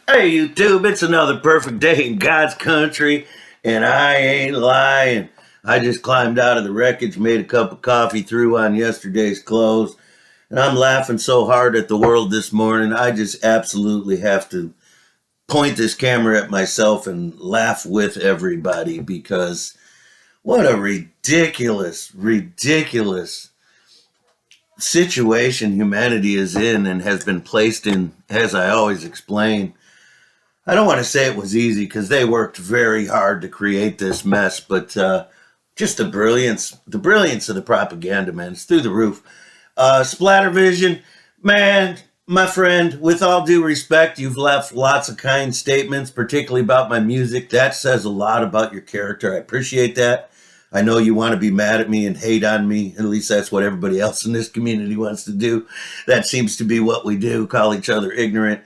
Hey, YouTube, it's another perfect day in God's country, and I ain't lying. I just climbed out of the wreckage, made a cup of coffee, threw on yesterday's clothes, and I'm laughing so hard at the world this morning. I just absolutely have to point this camera at myself and laugh with everybody because what a ridiculous, ridiculous situation humanity is in and has been placed in, as I always explain. I don't want to say it was easy because they worked very hard to create this mess, but just the brilliance of the propaganda, man, it's through the roof. Splattervision, man, my friend, with all due respect, you've left lots of kind statements, particularly about my music. That says a lot about your character. I appreciate that. I know you want to be mad at me and hate on me. At least that's what everybody else in this community wants to do. That seems to be what we do, call each other ignorant.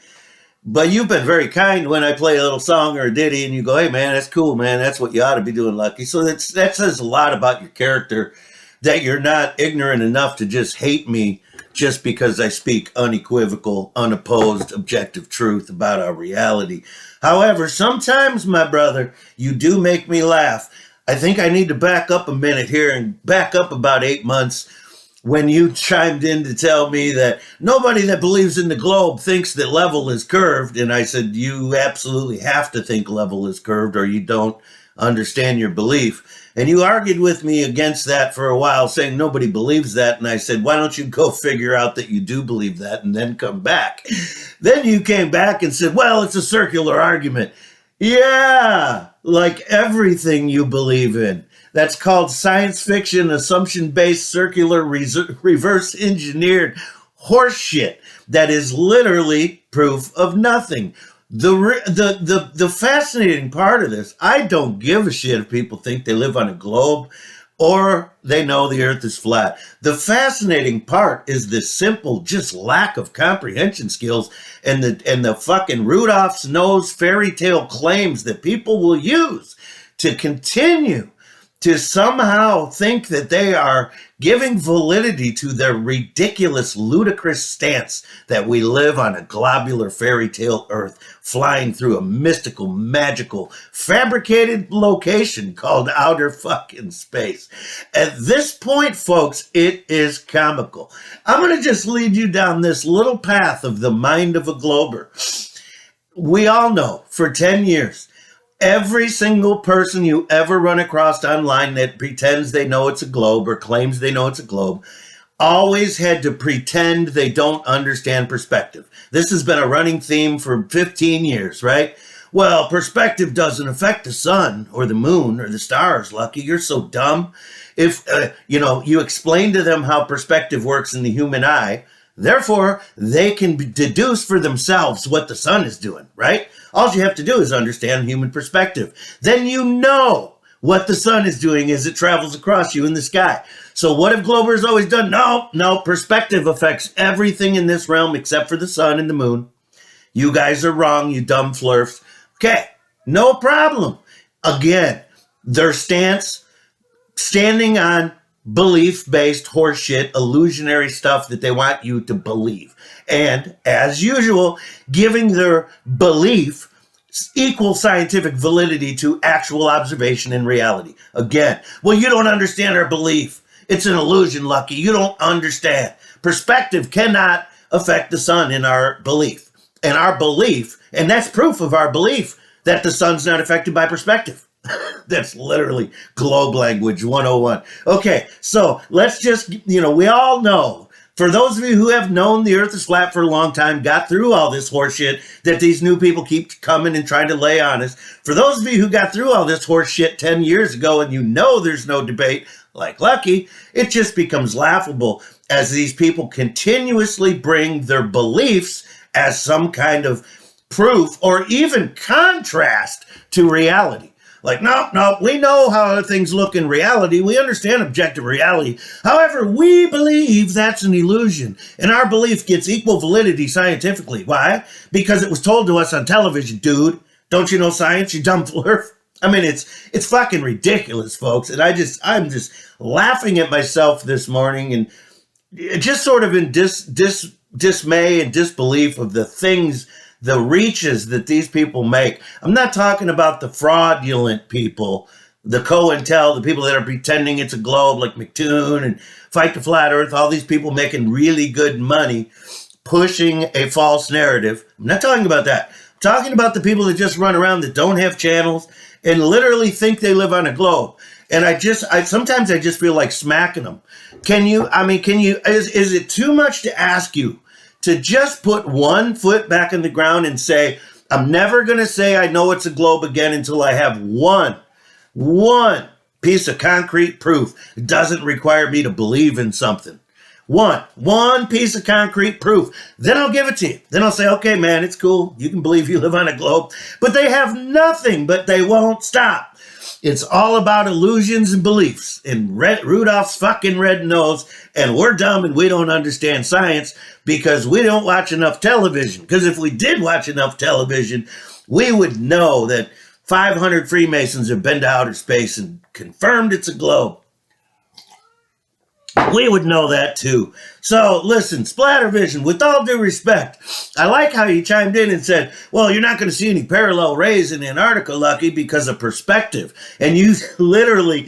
But you've been very kind when I play a little song or a ditty and you go, hey, man, that's cool, man. That's what you ought to be doing, Lucky. So that says a lot about your character, that you're not ignorant enough to just hate me just because I speak unequivocal, unopposed, objective truth about our reality. However, sometimes, my brother, you do make me laugh. I think I need to back up a minute here and back up about 8 months when you chimed in to tell me that nobody that believes in the globe thinks that level is curved. And I said, you absolutely have to think level is curved or you don't understand your belief. And you argued with me against that for a while, saying nobody believes that. And I said, why don't you go figure out that you do believe that and then come back? Then you came back and said, well, it's a circular argument. Yeah, like everything you believe in. That's called science fiction, assumption-based, circular, reverse engineered horseshit that is literally proof of nothing. The fascinating part of this, I don't give a shit if people think they live on a globe or they know the earth is flat. The fascinating part is this simple, just lack of comprehension skills and the fucking Rudolph's nose fairy tale claims that people will use to continue to somehow think that they are giving validity to their ridiculous, ludicrous stance that we live on a globular fairy tale earth, flying through a mystical, magical, fabricated location called outer fucking space. At this point, folks, it is comical. I'm going to just lead you down this little path of the mind of a glober. We all know for 10 years, every single person you ever run across online that pretends they know it's a globe or claims they know it's a globe always had to pretend they don't understand perspective. This has been a running theme for 15 years, right? Well, perspective doesn't affect the sun or the moon or the stars, Lucky. You're so dumb. If, you explain to them how perspective works in the human eye, therefore, they can deduce for themselves what the sun is doing, right? All you have to do is understand human perspective. Then you know what the sun is doing as it travels across you in the sky. So what have Globers always done? No, perspective affects everything in this realm except for the sun and the moon. You guys are wrong, you dumb flurfs. Okay, no problem. Again, their stance, standing on belief-based horseshit, illusionary stuff that they want you to believe. And, as usual, giving their belief equal scientific validity to actual observation and reality. Again, well, you don't understand our belief. It's an illusion, Lucky. You don't understand. Perspective cannot affect the sun in our belief. And our belief, and that's proof of our belief that the sun's not affected by perspective. That's literally globe language 101. Okay, so let's just, we all know, for those of you who have known the earth is flat for a long time, got through all this horseshit that these new people keep coming and trying to lay on us, for those of you who got through all this horseshit 10 years ago and you know there's no debate, like Lucky, it just becomes laughable as these people continuously bring their beliefs as some kind of proof or even contrast to reality. Like, no, we know how things look in reality. We understand objective reality. However, we believe that's an illusion. And our belief gets equal validity scientifically. Why? Because it was told to us on television, dude. Don't you know science, you dumb flurf? I mean, it's fucking ridiculous, folks. And I'm just laughing at myself this morning and just sort of in dismay and disbelief of the things the reaches that these people make. I'm not talking about the fraudulent people, the COINTEL, the people that are pretending it's a globe like McToon and Fight the Flat Earth, all these people making really good money, pushing a false narrative. I'm not talking about that. I'm talking about the people that just run around that don't have channels and literally think they live on a globe. And sometimes I just feel like smacking them. Is it too much to ask you to just put one foot back in the ground and say, I'm never going to say I know it's a globe again until I have one piece of concrete proof. It doesn't require me to believe in something. One piece of concrete proof. Then I'll give it to you. Then I'll say, okay, man, it's cool. You can believe you live on a globe. But they have nothing, but they won't stop. It's all about illusions and beliefs and Rudolph's fucking red nose. And we're dumb and we don't understand science because we don't watch enough television. Because if we did watch enough television, we would know that 500 Freemasons have been to outer space and confirmed it's a globe. We would know that too. So listen, Splattervision, with all due respect, I like how you chimed in and said, well, you're not going to see any parallel rays in Antarctica, Lucky, because of perspective. And you literally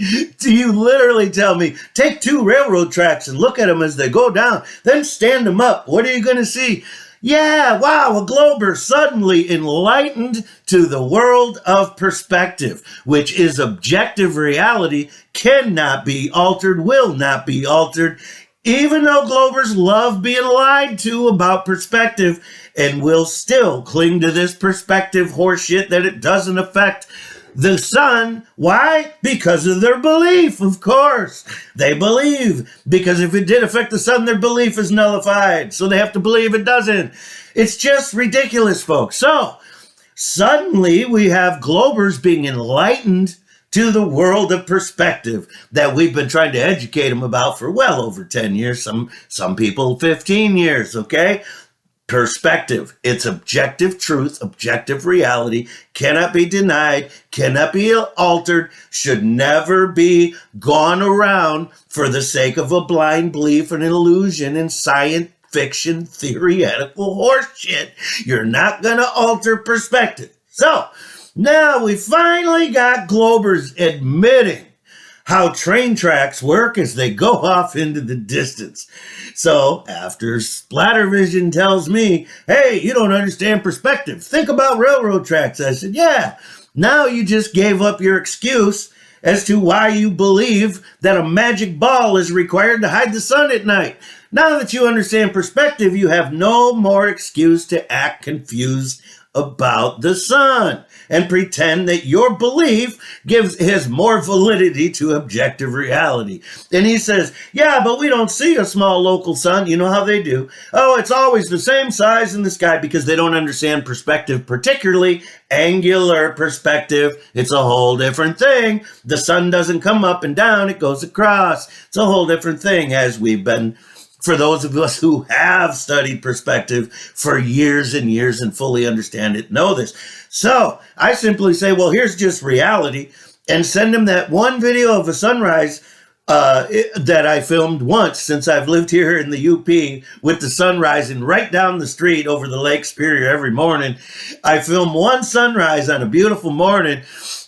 tell me, take 2 railroad tracks and look at them as they go down, then stand them up. What are you going to see? Yeah, wow, a glober suddenly enlightened to the world of perspective, which is objective reality, cannot be altered, will not be altered, even though globers love being lied to about perspective and will still cling to this perspective horseshit that it doesn't affect the sun. Why? Because of their belief, of course. They believe. Because if it did affect the sun, their belief is nullified. So they have to believe it doesn't. It's just ridiculous, folks. So, suddenly we have globers being enlightened to the world of perspective that we've been trying to educate them about for well over 10 years. Some people 15 years, okay? Perspective. It's objective truth, objective reality, cannot be denied, cannot be altered, should never be gone around for the sake of a blind belief and an illusion in science fiction theoretical horseshit. You're not going to alter perspective. So, now we finally got globers admitting how train tracks work as they go off into the distance. So after Splattervision tells me, hey, you don't understand perspective, think about railroad tracks. I said, yeah, now you just gave up your excuse as to why you believe that a magic ball is required to hide the sun at night. Now that you understand perspective, you have no more excuse to act confused about the sun and pretend that your belief has more validity to objective reality. And he says, yeah, but we don't see a small local sun. You know how they do. Oh, it's always the same size in the sky, because they don't understand perspective, particularly angular perspective. It's a whole different thing. The sun doesn't come up and down. It goes across. It's a whole different thing, as we've been, for those of us who have studied perspective for years and years and fully understand it, know this. So I simply say, well, here's just reality, and send him that one video of a sunrise that I filmed once since I've lived here in the UP, with the sun rising right down the street over the Lake Superior every morning. I film one sunrise on a beautiful morning,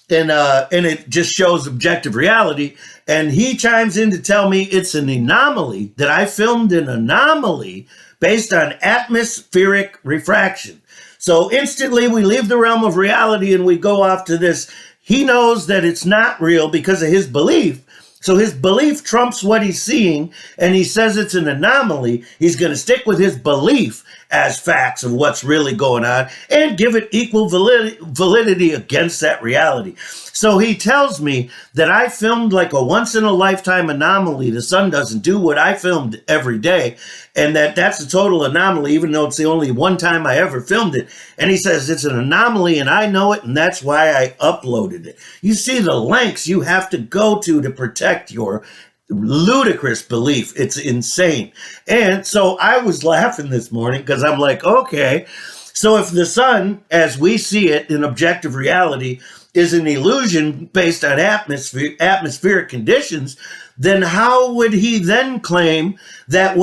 and it just shows objective reality. And he chimes in to tell me it's an anomaly, that I filmed an anomaly based on atmospheric refraction. So instantly we leave the realm of reality and we go off to this. He knows that it's not real because of his belief. So his belief trumps what he's seeing, and he says it's an anomaly. He's going to stick with his belief as facts of what's really going on and give it equal validity against that reality. So he tells me that I filmed like a once-in-a-lifetime anomaly. The sun doesn't do what I filmed every day, and that's a total anomaly, even though it's the only one time I ever filmed it. And he says it's an anomaly, and I know it, and that's why I uploaded it. You see the lengths you have to go to protect your ludicrous belief. It's insane. And so I was laughing this morning because I'm like, okay, So if the sun, as we see it in objective reality, is an illusion based on atmospheric conditions, then how would he then claim that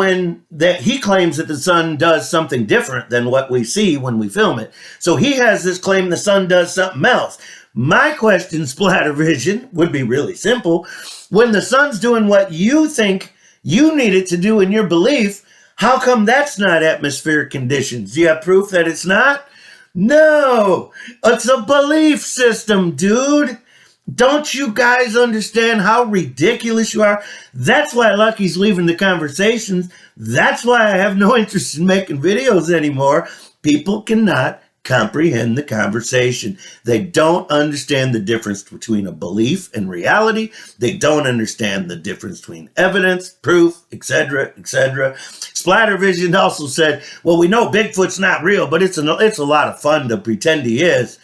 he claims that the sun does something different than what we see when we film it? So he has this claim the sun does something else. My question, Splattervision, would be really simple. When the sun's doing what you think you need it to do in your belief, how come that's not atmospheric conditions? Do you have proof that it's not? No, it's a belief system, dude. Don't you guys understand how ridiculous you are? That's why Lucky's leaving the conversations. That's why I have no interest in making videos anymore. People cannot comprehend the conversation. They don't understand the difference between a belief and reality. They don't understand the difference between evidence, proof, etc., etc. Splattervision also said, well, we know Bigfoot's not real, but it's a lot of fun to pretend he is.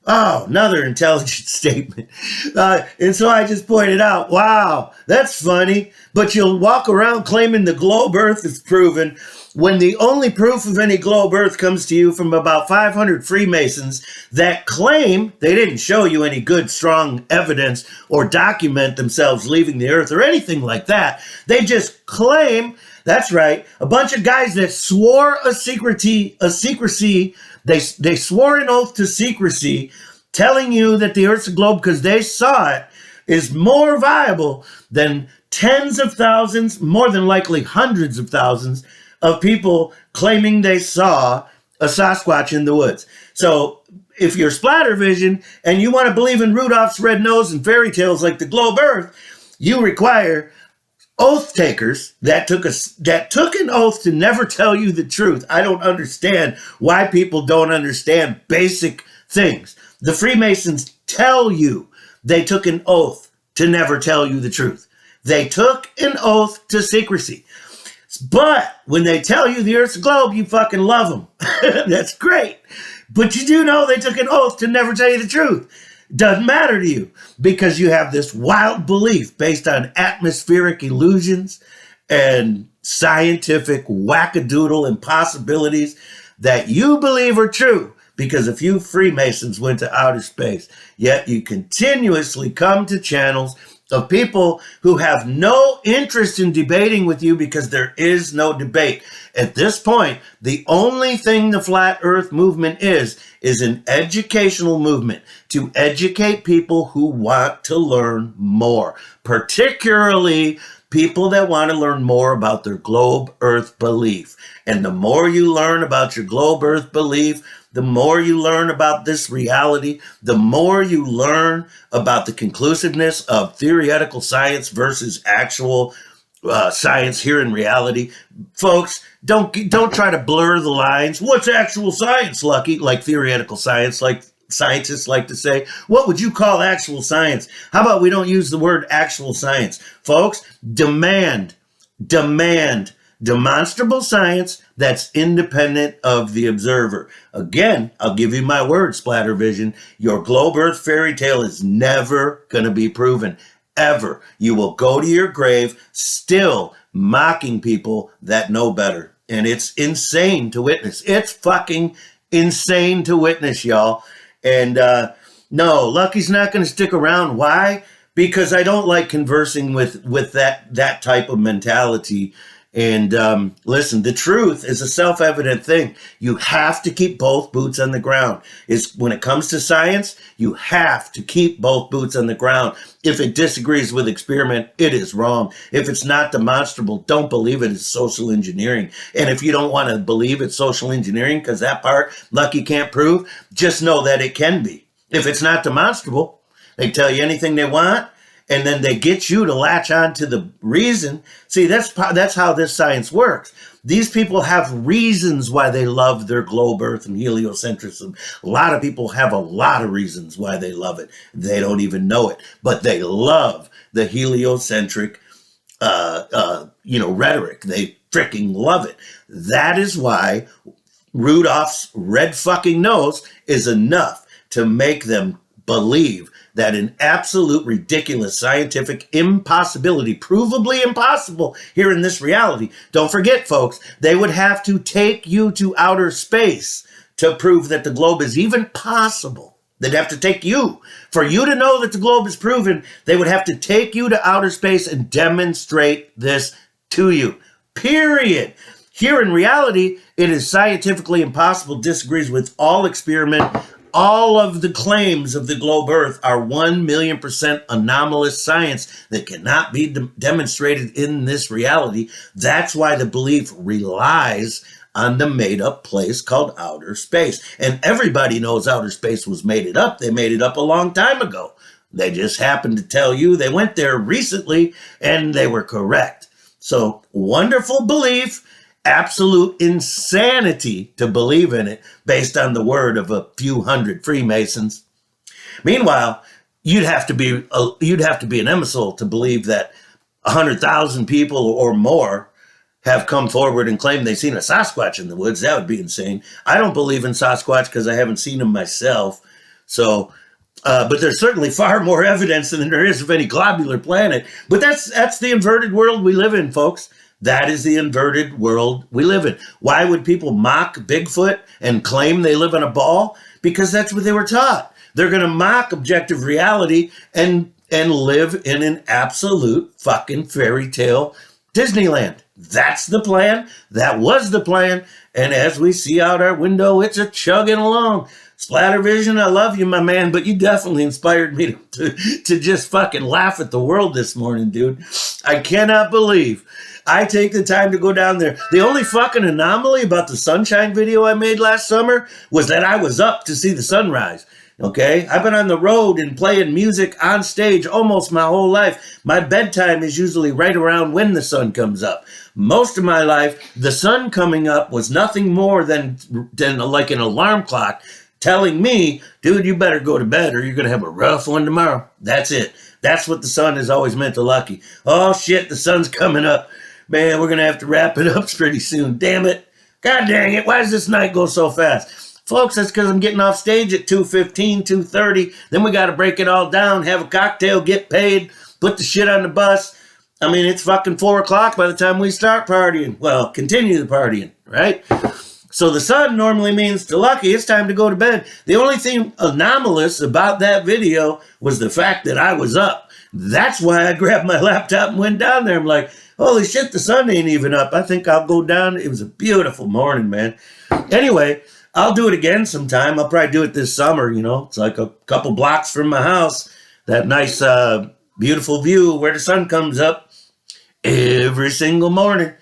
Oh, another intelligent statement. And so I just pointed out, wow, that's funny. But you'll walk around claiming the globe Earth is proven when the only proof of any globe Earth comes to you from about 500 Freemasons that claim they didn't show you any good, strong evidence or document themselves leaving the Earth or anything like that. They just claim, that's right, a bunch of guys that swore a secrecy. They swore an oath to secrecy, telling you that the Earth's a globe because they saw it is more viable than tens of thousands, more than likely hundreds of thousands of people claiming they saw a Sasquatch in the woods. So if you're Splattervision and you want to believe in Rudolph's red nose and fairy tales like the globe Earth, you require oath takers that took an oath to never tell you the truth. I don't understand why people don't understand basic things. The Freemasons tell you they took an oath to never tell you the truth. They took an oath to secrecy. But when they tell you the Earth's a globe, you fucking love them. That's great. But you do know they took an oath to never tell you the truth. Doesn't matter to you because you have this wild belief based on atmospheric illusions and scientific wackadoodle impossibilities that you believe are true because a few Freemasons went to outer space. Yet you continuously come to channels of people who have no interest in debating with you because there is no debate. At this point, the only thing the Flat Earth movement is an educational movement to educate people who want to learn more, particularly people that want to learn more about their globe Earth belief. And the more you learn about your globe Earth belief, the more you learn about this reality, the more you learn about the conclusiveness of theoretical science versus actual science here in reality. Folks, don't try to blur the lines. What's actual science, Lucky? Like theoretical science, like scientists like to say. What would you call actual science? How about we don't use the word actual science? Folks, demand demonstrable science that's independent of the observer. Again, I'll give you my word, Splattervision. Your globe Earth fairy tale is never going to be proven. Ever. You will go to your grave still mocking people that know better. And it's insane to witness. It's fucking insane to witness, y'all. And no, Lucky's not going to stick around. Why? Because I don't like conversing with that type of mentality. And listen, the truth is a self-evident thing. You have to keep both boots on the ground. When it comes to science, you have to keep both boots on the ground. If it disagrees with experiment, it is wrong. If it's not demonstrable, don't believe it is social engineering. And if you don't want to believe it's social engineering because that part Lucky can't prove, just know that it can be. If it's not demonstrable, they tell you anything they want. And then they get you to latch on to the reason. See, that's how this science works. These people have reasons why they love their globe Earth and heliocentrism. A lot of people have a lot of reasons why they love it. They don't even know it, but they love the heliocentric, rhetoric. They freaking love it. That is why Rudolph's red fucking nose is enough to make them believe that an absolute ridiculous scientific impossibility, provably impossible here in this reality. Don't forget, folks, they would have to take you to outer space to prove that the globe is even possible. They'd have to take you. For you to know that the globe is proven, they would have to take you to outer space and demonstrate this to you. Period. Here in reality, it is scientifically impossible, disagrees with all experiment. All of the claims of the globe Earth are 1,000,000% anomalous science that cannot be demonstrated in this reality. That's why the belief relies on the made-up place called outer space. And everybody knows outer space was made up. They made it up a long time ago. They just happened to tell you they went there recently and they were correct. So, wonderful belief. Absolute insanity to believe in it based on the word of a few hundred Freemasons. Meanwhile, you'd have to be an imbecile to believe that 100,000 people or more have come forward and claimed they've seen a Sasquatch in the woods. That would be insane. I don't believe in Sasquatch because I haven't seen him myself. So, but there's certainly far more evidence than there is of any globular planet. But that's the inverted world we live in, folks. That is the inverted world we live in. Why would people mock Bigfoot and claim they live in a ball? Because that's what they were taught. They're going to mock objective reality and live in an absolute fucking fairy tale Disneyland. That's the plan. That was the plan. And as we see out our window, it's a chugging along. Splattervision, I love you, my man, but you definitely inspired me to just fucking laugh at the world this morning, dude. I cannot believe I take the time to go down there. The only fucking anomaly about the sunshine video I made last summer was that I was up to see the sunrise. Okay? I've been on the road and playing music on stage almost my whole life. My bedtime is usually right around when the sun comes up. Most of my life, the sun coming up was nothing more than like an alarm clock telling me, dude, you better go to bed or you're going to have a rough one tomorrow. That's it. That's what the sun has always meant to Lucky. Oh, shit, the sun's coming up. Man, we're going to have to wrap it up pretty soon. Damn it. God dang it. Why does this night go so fast? Folks, that's because I'm getting off stage at 2:15, 2:30. Then we got to break it all down, have a cocktail, get paid, put the shit on the bus. I mean, it's fucking 4 o'clock by the time we start partying. Well, continue the partying, right? So the sun normally means to Lucky, it's time to go to bed. The only thing anomalous about that video was the fact that I was up. That's why I grabbed my laptop and went down there. I'm like, holy shit, the sun ain't even up. I think I'll go down. It was a beautiful morning, man. Anyway, I'll do it again sometime. I'll probably do it this summer, you know. It's like a couple blocks from my house. That nice, beautiful view where the sun comes up every single morning.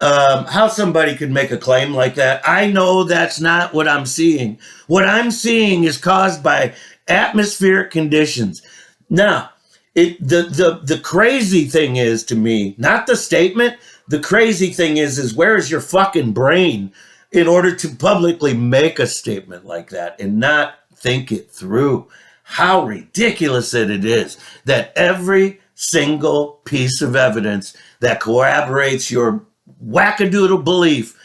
How somebody could make a claim like that, I know that's not what I'm seeing. What I'm seeing is caused by atmospheric conditions. Now, the crazy thing is to me, not the statement, the crazy thing is where is your fucking brain in order to publicly make a statement like that and not think it through? How ridiculous it is that every single piece of evidence that corroborates your wackadoodle belief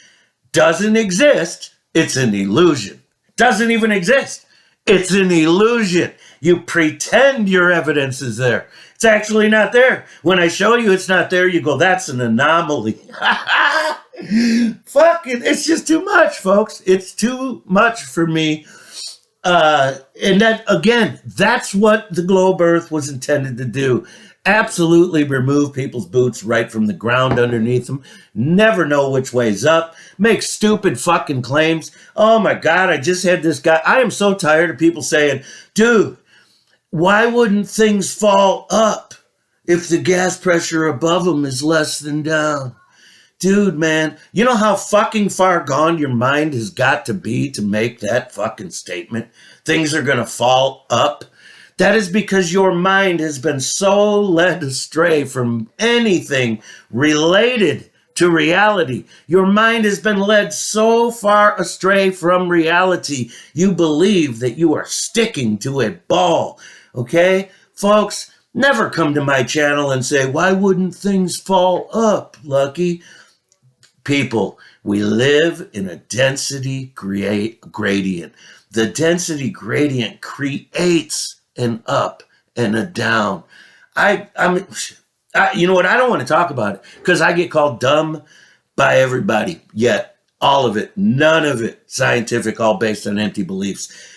doesn't exist. It's an illusion. Doesn't even exist. It's an illusion. You pretend your evidence is there. It's actually not there. When I show you it's not there, you go, that's an anomaly. Fuck it. It's just too much, folks. It's too much for me. And that, again, that's what the globe Earth was intended to do. Absolutely remove people's boots right from the ground underneath them. Never know which way's up. Make stupid fucking claims. Oh my God, I just had this guy. I am so tired of people saying, dude, why wouldn't things fall up if the gas pressure above them is less than down? Dude, man, you know how fucking far gone your mind has got to be to make that fucking statement? Things are going to fall up. That is because your mind has been so led astray from anything related to reality. Your mind has been led so far astray from reality, you believe that you are sticking to a ball. Okay? Folks, never come to my channel and say, why wouldn't things fall up, Lucky? People, we live in a density gradient. The density gradient creates an up and a down. You know what? I don't want to talk about it because I get called dumb by everybody. Yet All of it, none of it scientific, all based on empty beliefs.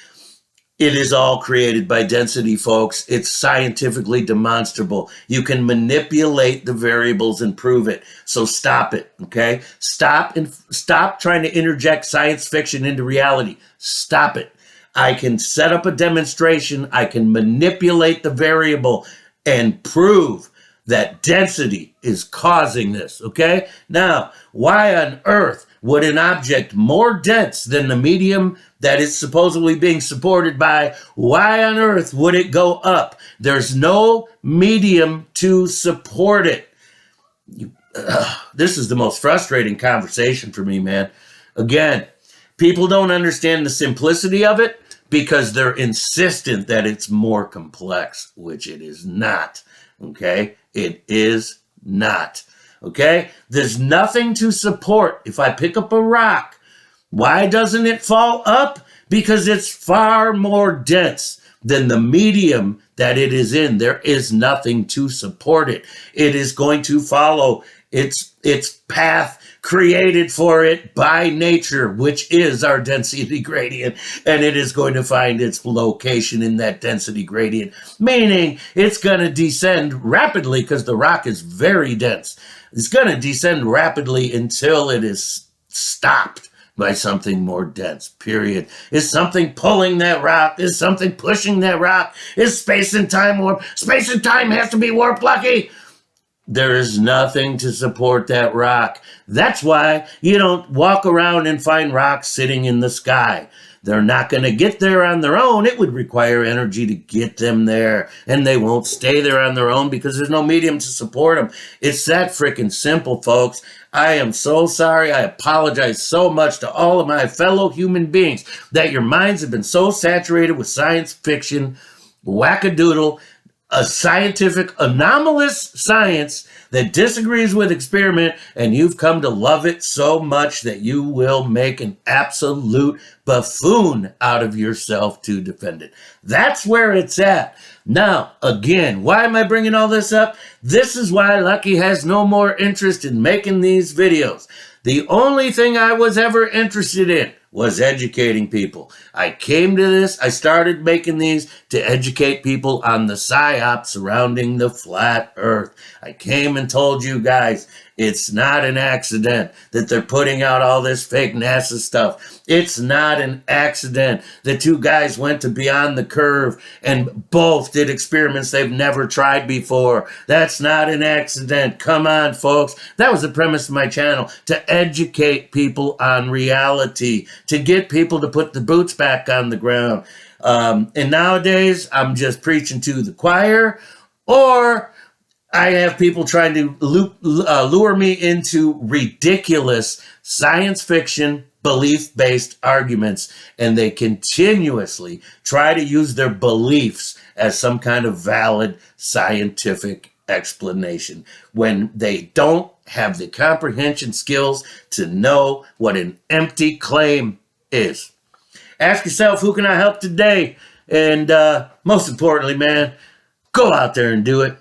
It is all created by density, folks. It's scientifically demonstrable. You can manipulate the variables and prove it. So stop it, okay? Stop trying to interject science fiction into reality. Stop it. I can set up a demonstration. I can manipulate the variable and prove that density is causing this, okay? Now, why on earth would an object more dense than the medium that it's supposedly being supported by, why on earth would it go up? There's no medium to support it. This is the most frustrating conversation for me, man. Again, people don't understand the simplicity of it because they're insistent that it's more complex, which it is not, okay? It is not, okay? There's nothing to support. If I pick up a rock, why doesn't it fall up? Because it's far more dense than the medium that it is in. There is nothing to support it. It is going to follow its path created for it by nature, which is our density gradient, and it is going to find its location in that density gradient, meaning it's going to descend rapidly because the rock is very dense. It's going to descend rapidly until it is stopped by something more dense, period. Is something pulling that rock? Is something pushing that rock? Is space and time warp? Space and time has to be warp, Lucky. There is nothing to support that rock. That's why you don't walk around and find rocks sitting in the sky. They're not going to get there on their own. It would require energy to get them there, and they won't stay there on their own because there's no medium to support them. It's that freaking simple, folks. I am so sorry. I apologize so much to all of my fellow human beings that your minds have been so saturated with science fiction, wackadoodle, a scientific, anomalous science that disagrees with experiment, and you've come to love it so much that you will make an absolute buffoon out of yourself to defend it. That's where it's at. Now, again, why am I bringing all this up? This is why Lucky has no more interest in making these videos. The only thing I was ever interested in was educating people. I came to this, I started making these to educate people on the psyop surrounding the flat earth. I came and told you guys, it's not an accident that they're putting out all this fake NASA stuff. It's not an accident that two guys went to Beyond the Curve and both did experiments they've never tried before. That's not an accident. Come on, folks. That was the premise of my channel, to educate people on reality, to get people to put the boots back on the ground. And nowadays, I'm just preaching to the choir, or I have people trying to lure me into ridiculous science fiction, belief-based arguments, and they continuously try to use their beliefs as some kind of valid scientific explanation when they don't have the comprehension skills to know what an empty claim is. Ask yourself, who can I help today? And most importantly, man, go out there and do it.